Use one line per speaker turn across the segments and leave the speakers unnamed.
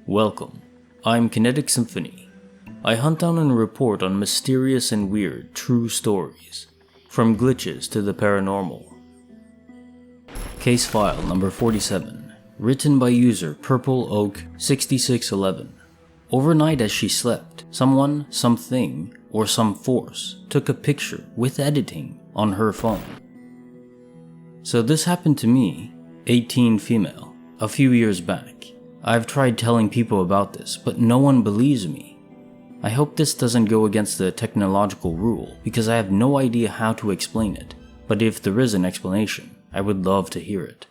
Welcome, I'm Kinetic Symphony. I hunt down and report on mysterious and weird true stories, from glitches to the paranormal. Case file number 47, written by user Purple Oak 6611. Overnight as she slept, someone, something, or some force took a picture with editing on her phone. So this happened to me, 18 female, a few years back. I've tried telling people about this, but no one believes me. I hope this doesn't go against the technological rule because I have no idea how to explain it, but if there is an explanation, I would love to hear it.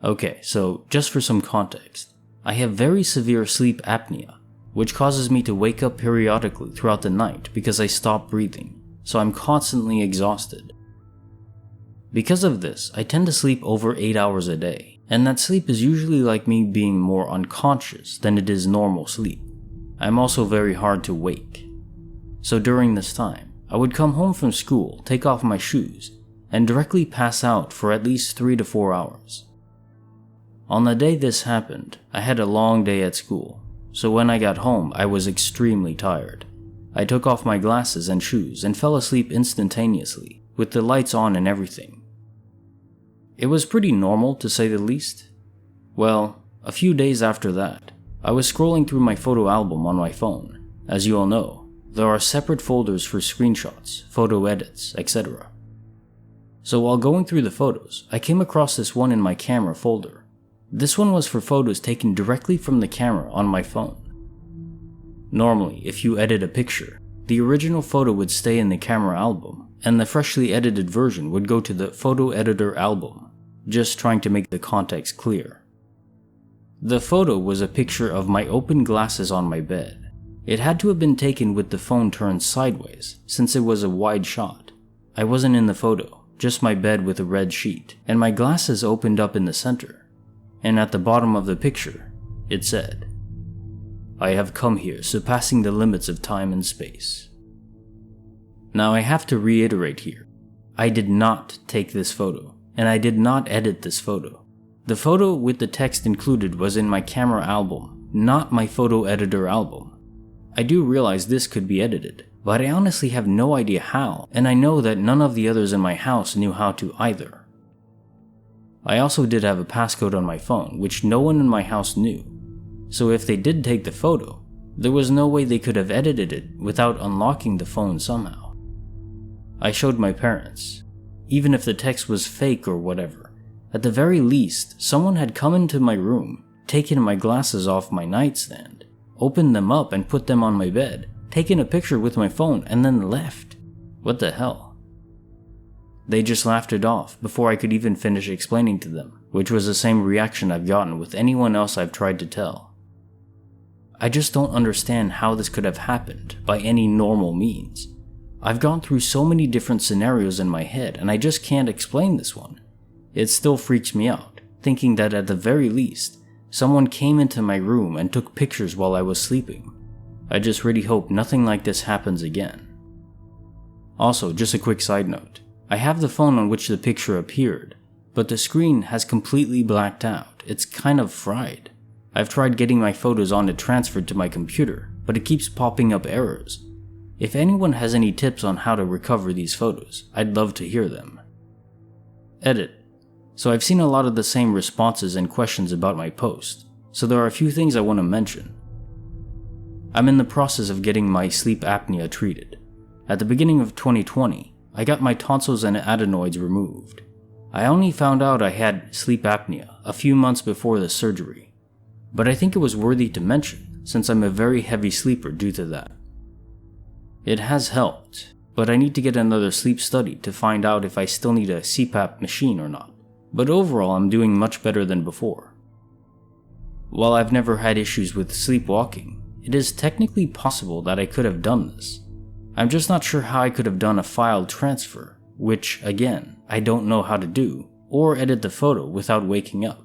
Okay, so just for some context, I have very severe sleep apnea, which causes me to wake up periodically throughout the night because I stop breathing, so I'm constantly exhausted. Because of this, I tend to sleep over 8 hours a day. And that sleep is usually like me being more unconscious than it is normal sleep. I'm also very hard to wake. So during this time, I would come home from school, take off my shoes, and directly pass out for at least 3 to 4 hours. On the day this happened, I had a long day at school, so when I got home, I was extremely tired. I took off my glasses and shoes and fell asleep instantaneously, with the lights on and everything. It was pretty normal, to say the least. Well, a few days after that, I was scrolling through my photo album on my phone. As you all know, there are separate folders for screenshots, photo edits, etc. So while going through the photos, I came across this one in my camera folder. This one was for photos taken directly from the camera on my phone. Normally, if you edit a picture, the original photo would stay in the camera album, and the freshly edited version would go to the photo editor album. Just trying to make the context clear. The photo was a picture of my open glasses on my bed. It had to have been taken with the phone turned sideways, since it was a wide shot. I wasn't in the photo, just my bed with a red sheet, and my glasses opened up in the center. And at the bottom of the picture, it said, "I have come here surpassing the limits of time and space." Now I have to reiterate here, I did not take this photo. And I did not edit this photo. The photo with the text included was in my camera album, not my photo editor album. I do realize this could be edited, but I honestly have no idea how, and I know that none of the others in my house knew how to either. I also did have a passcode on my phone, which no one in my house knew. So if they did take the photo, there was no way they could have edited it without unlocking the phone somehow. I showed my parents. Even if the text was fake or whatever, at the very least, someone had come into my room, taken my glasses off my nightstand, opened them up and put them on my bed, taken a picture with my phone, and then left. What the hell? They just laughed it off before I could even finish explaining to them, which was the same reaction I've gotten with anyone else I've tried to tell. I just don't understand how this could have happened by any normal means. I've gone through so many different scenarios in my head and I just can't explain this one. It still freaks me out, thinking that at the very least, someone came into my room and took pictures while I was sleeping. I just really hope nothing like this happens again. Also, just a quick side note. I have the phone on which the picture appeared, but the screen has completely blacked out. It's kind of fried. I've tried getting my photos on it transferred to my computer, but it keeps popping up errors. If anyone has any tips on how to recover these photos, I'd love to hear them. Edit. So I've seen a lot of the same responses and questions about my post, so there are a few things I want to mention. I'm in the process of getting my sleep apnea treated. At the beginning of 2020, I got my tonsils and adenoids removed. I only found out I had sleep apnea a few months before the surgery, but I think it was worthy to mention since I'm a very heavy sleeper due to that. It has helped, but I need to get another sleep study to find out if I still need a CPAP machine or not. But overall, I'm doing much better than before. While I've never had issues with sleepwalking, it is technically possible that I could have done this. I'm just not sure how I could have done a file transfer, which, again, I don't know how to do, or edit the photo without waking up.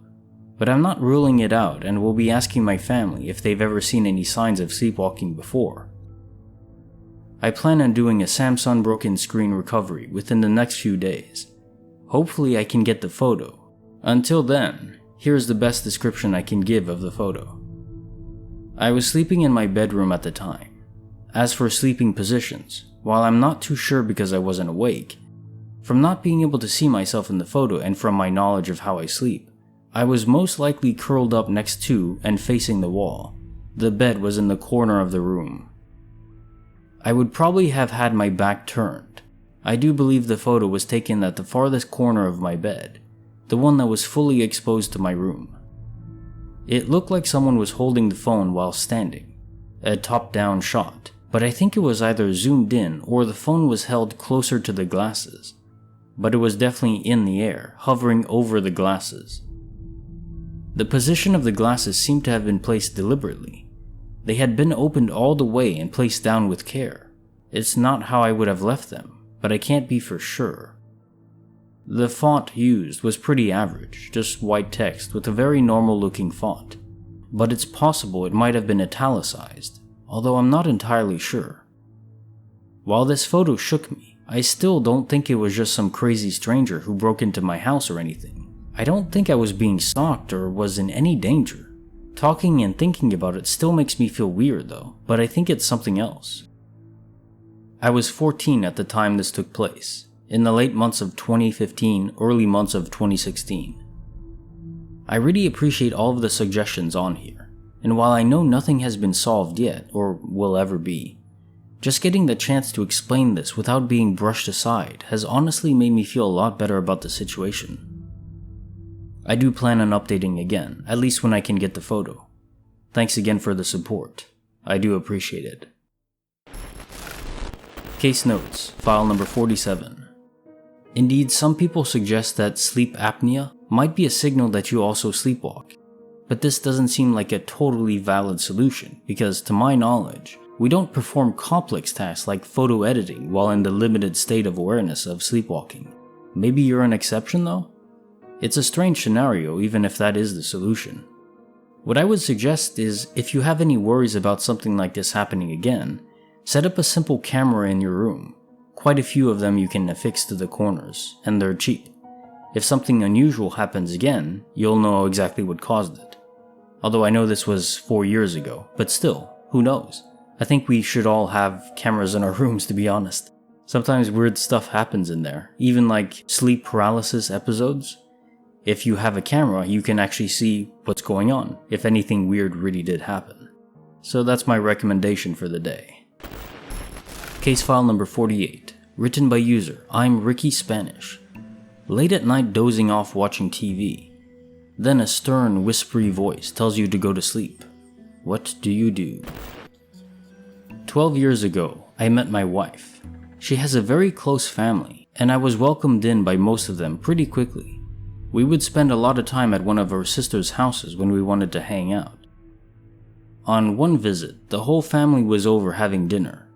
But I'm not ruling it out and will be asking my family if they've ever seen any signs of sleepwalking before. I plan on doing a Samsung broken screen recovery within the next few days. Hopefully I can get the photo. Until then, here's the best description I can give of the photo. I was sleeping in my bedroom at the time. As for sleeping positions, while I'm not too sure because I wasn't awake, from not being able to see myself in the photo and from my knowledge of how I sleep, I was most likely curled up next to and facing the wall. The bed was in the corner of the room. I would probably have had my back turned. I do believe the photo was taken at the farthest corner of my bed, the one that was fully exposed to my room. It looked like someone was holding the phone while standing, a top-down shot, but I think it was either zoomed in or the phone was held closer to the glasses, but it was definitely in the air, hovering over the glasses. The position of the glasses seemed to have been placed deliberately. They had been opened all the way and placed down with care. It's not how I would have left them, but I can't be for sure. The font used was pretty average, just white text with a very normal looking font, but it's possible it might have been italicized, although I'm not entirely sure. While this photo shook me, I still don't think it was just some crazy stranger who broke into my house or anything. I don't think I was being stalked or was in any danger. Talking and thinking about it still makes me feel weird though, but I think it's something else. I was 14 at the time this took place, in the late months of 2015, early months of 2016. I really appreciate all of the suggestions on here, and while I know nothing has been solved yet, or will ever be, just getting the chance to explain this without being brushed aside has honestly made me feel a lot better about the situation. I do plan on updating again, at least when I can get the photo. Thanks again for the support. I do appreciate it. Case notes, file number 47. Indeed, some people suggest that sleep apnea might be a signal that you also sleepwalk, but this doesn't seem like a totally valid solution because, to my knowledge, we don't perform complex tasks like photo editing while in the limited state of awareness of sleepwalking. Maybe you're an exception though? It's a strange scenario even if that is the solution. What I would suggest is, if you have any worries about something like this happening again, set up a simple camera in your room. Quite a few of them you can affix to the corners, and they're cheap. If something unusual happens again, you'll know exactly what caused it. Although I know this was 4 years ago, but still, who knows? I think we should all have cameras in our rooms, to be honest. Sometimes weird stuff happens in there, even like sleep paralysis episodes. If you have a camera, you can actually see what's going on, if anything weird really did happen. So that's my recommendation for the day. Case file number 48, written by user I'm Ricky Spanish. Late at night dozing off watching TV. Then a stern, whispery voice tells you to go to sleep. What do you do? 12 years ago, I met my wife. She has a very close family, and I was welcomed in by most of them pretty quickly. We would spend a lot of time at one of her sister's houses when we wanted to hang out. On one visit, the whole family was over having dinner.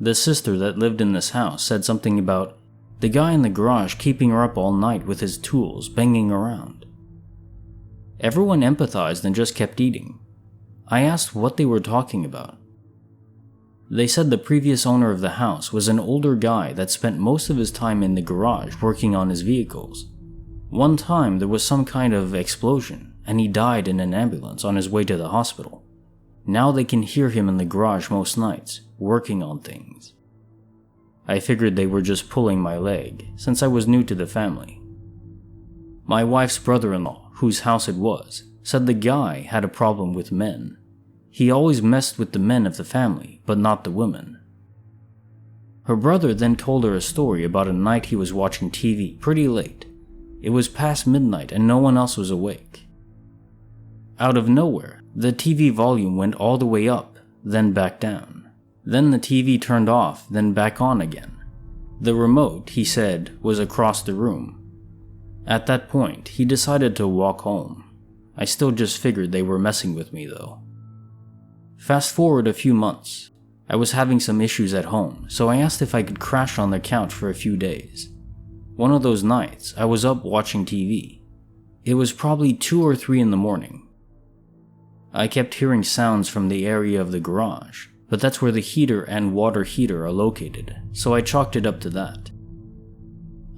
The sister that lived in this house said something about the guy in the garage keeping her up all night with his tools, banging around. Everyone empathized and just kept eating. I asked what they were talking about. They said the previous owner of the house was an older guy that spent most of his time in the garage working on his vehicles. One time there was some kind of explosion and he died in an ambulance on his way to the hospital. Now they can hear him in the garage most nights, working on things. I figured they were just pulling my leg, since I was new to the family. My wife's brother-in-law, whose house it was, said the guy had a problem with men. He always messed with the men of the family, but not the women. Her brother then told her a story about a night he was watching TV pretty late. It was past midnight and no one else was awake. Out of nowhere, the TV volume went all the way up, then back down. Then the TV turned off, then back on again. The remote, he said, was across the room. At that point, he decided to walk home. I still just figured they were messing with me though. Fast forward a few months. I was having some issues at home, so I asked if I could crash on their couch for a few days. One of those nights, I was up watching TV. It was probably 2 or 3 in the morning. I kept hearing sounds from the area of the garage, but that's where the heater and water heater are located, so I chalked it up to that.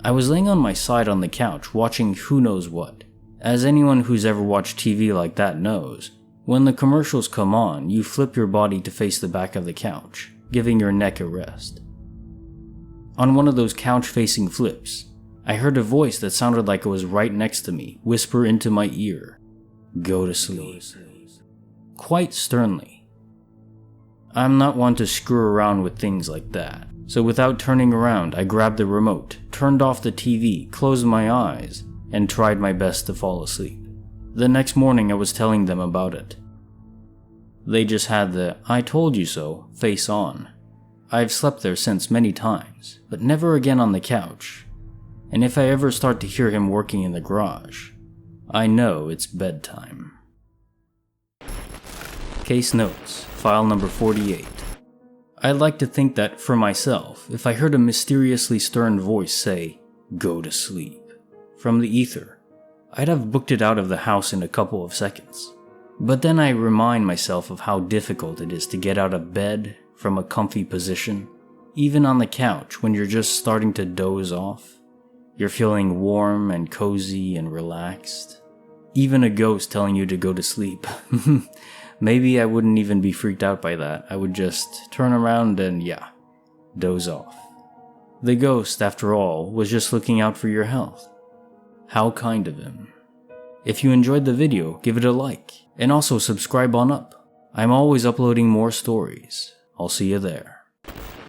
I was laying on my side on the couch watching who knows what. As anyone who's ever watched TV like that knows, When the commercials come on, you flip your body to face the back of the couch, giving your neck a rest. On one of those couch-facing flips, I heard a voice that sounded like it was right next to me whisper into my ear, "Go to sleep," quite sternly. I'm not one to screw around with things like that, so without turning around, I grabbed the remote, turned off the TV, closed my eyes, and tried my best to fall asleep. The next morning I was telling them about it. They just had the "I told you so" face on. I've slept there since many times, but never again on the couch. And if I ever start to hear him working in the garage, I know it's bedtime. Case notes, file number 48. I'd like to think that, for myself, if I heard a mysteriously stern voice say, "Go to sleep," from the ether, I'd have booked it out of the house in a couple of seconds. But then I remind myself of how difficult it is to get out of bed from a comfy position, even on the couch when you're just starting to doze off. You're feeling warm and cozy and relaxed. Even a ghost telling you to go to sleep. Maybe I wouldn't even be freaked out by that. I would just turn around and doze off. The ghost, after all, was just looking out for your health. How kind of him. If you enjoyed the video, give it a like, and also subscribe on up. I'm always uploading more stories. I'll see you there.